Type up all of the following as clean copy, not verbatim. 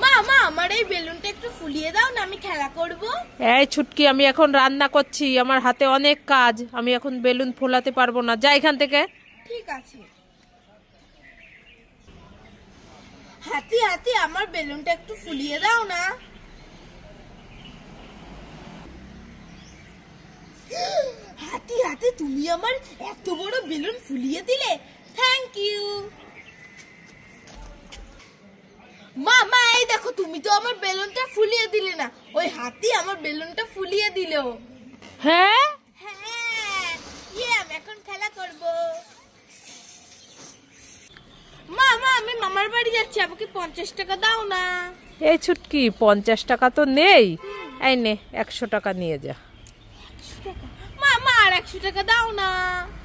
মা মা আমার এই বেলুনটা একটু ফুলিয়ে দাও না, আমি খেলা করব। এই ছুটকি, আমি এখন রান্না করছি, আমার হাতে অনেক কাজ, আমি এখন বেলুন ফোলাতে পারবো না, যা এখান থেকে। ঠিক আছে। হাতি হাতি আমার বেলুনটা একটু ফুলিয়ে দাও না। হাতি হাতি তুমি আমার এত বড় বেলুন ফুলিয়ে দিলে, থ্যাংক ইউ। মা মা এই দেখো, তুমি তো আমার বেলুনটা ফুলিয়ে দিলে না, ওই হাতি আমার বেলুনটা ফুলিয়ে দিল। হ্যাঁ হ্যাঁ, আমি এখন খেলা করব। মা মা আমি মামার বাড়ি যাচ্ছি, আমাকে 50 টাকা দাও না। এই ছুটকি, 50 টাকা তো নেই, এই নে 100 টাকা নিয়ে যা। 100 টাকা? মা মা আর 100 টাকা দাও না।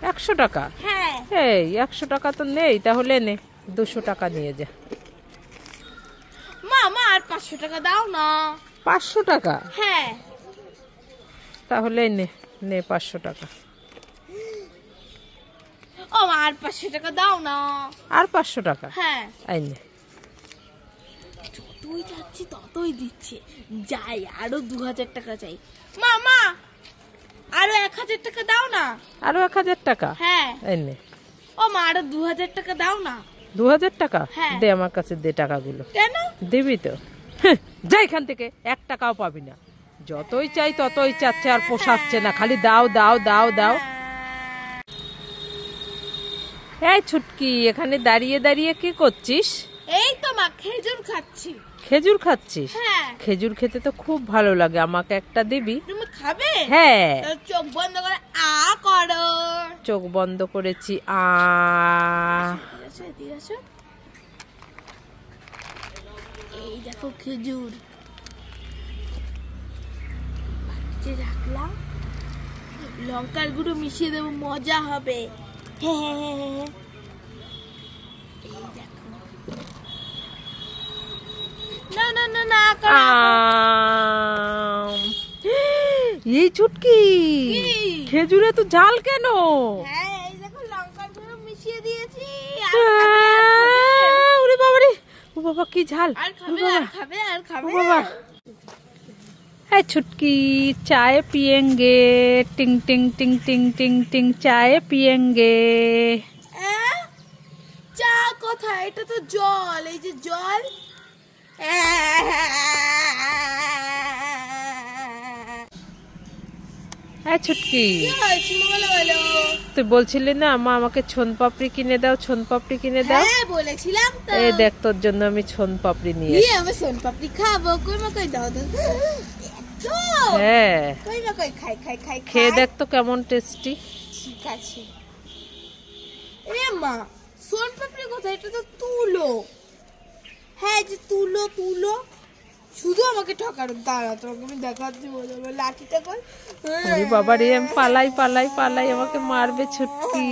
100 টাকা? হ্যাঁ। এই 100 টাকা তো নেই, তাহলে নে 200 টাকা নিয়ে যা। মা মা আর 500 টাকা দাও না। 500 টাকা? হ্যাঁ। তাহলে নে নে 500 টাকা। ও মা আর 500 টাকা দাও না। আর 500 টাকা? হ্যাঁ। এই নে। যতই যাচ্ছি ততই দিচ্ছে, যাই আরো 2000 টাকা চাই। মা মা আরো 1000 টাকা দাও না। আরো 1000 টাকা? হ্যাঁ। এই নে। ও মা আরো 2000 টাকা দাও না। 2000 টাকা? হ্যাঁ। দে আমার কাছে, দে টাকাগুলো। কেন? দিবি তো? যা এখান থেকে, 1 টাকাও পাবি না, যতই চাই ততই চাচ্ছে, আর পোষাচ্ছে না, খালি দাও দাও দাও দাও। এই ছুটকি, এখানে দাঁড়িয়ে দাঁড়িয়ে কি করছিস? এই তো মা খেজুর খাচ্ছি। খেজুর খাচ্ছিস? হ্যাঁ। খেজুর খেতে তো খুব ভালো লাগে, আমাকে একটা দিবি? তুমি খাবে? হ্যাঁ। চোখ বন্ধ করে আ করো। চোখ বন্ধ করেছি, আ। এই দেখো খেজুর রাখলাম, লঙ্কার গুঁড়ো মিশিয়ে দেবো, মজা হবে। এই দেখো, না না না না এই ছুটকি, খেজুরে তো ঝাল কেন? হ্যাঁ এই দেখো লঙ্কার গুঁড়ো মিশিয়ে দিয়েছি। ওরে বাবা রে, ও বাবা কি ঝাল! আর খাবে আর খাবে আর খাবে। বাবা, এই ছুটকি, চায় পিয়েंगे, টিং টিং টিং টিং টিং টিং, চায় পিয়েंगे। চা কোথায়? এটা তো জল, এই যে জল। এই ছুটকি, তুই বলছিলি না মা আমাকে ছোন পাপড়ি কিনে দাও, ছোন পাপড়ি কিনে দাও? হ্যাঁ বলেছিলাম তো। এই দেখ, তোর জন্য আমি ছোন পাপড়ি নিয়ে এসেছি। আমি ছোন পাপড়ি খাবো, কই মা কই দাও দাও। হ্যাঁ, কই মা কই, খাই খাই খাই। খেয়ে দেখ তো কেমন টেস্টি। ঠিক আছে। এ মা, ছোন পাপড়ি কোথায়? এটা তো তুলো। হ্যাঁ যে তুলো তুলো, শুধু আমাকে ঠকানো। দাঁড়া, তোমাকে আমি দেখাচ্ছি, বলবো লাঠিটা কর। বাবা রে, আমি পালাই পালাই পালাই, আমাকে মারবে ছুটকি।